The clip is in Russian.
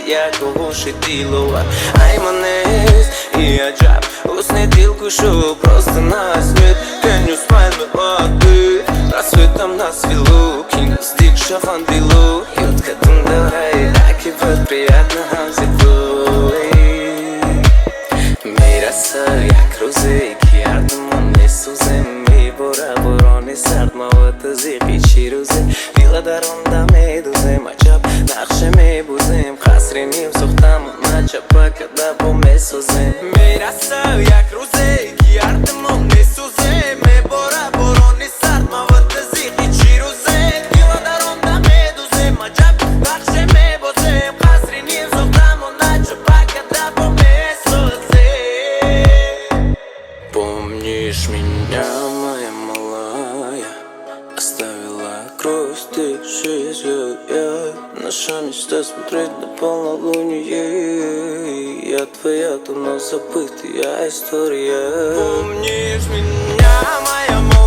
як оглушителова. Ай манес и аджаб, усны кушу просто на свет. Can you smile me воды, рассветом нас вело. Кингс дик шафан дело, ют катун давай, аки вот приятно хамзитло. Мираса як рузе, ки ардмон не сузем. Ми бора борони сард мавата зиqi чи рузе. Дила даронда медузем, ачаб нақше мебузем. Хасриним сухтам начапа када бо месозем. Мираса як рузе, ки ардмон не сузем. Ми бора борони сард мавата зиqi чи рузе. Дила даронда медузем, ачаб нақше мебузем. Хасриним сухтам начапа када бо месозем. Помнишь меня, моя малая? Оставила кровь, стывшую я. Наша мечта смотреть на полнолуние. Я твоя давно забытая история. Помнишь меня, моя малая?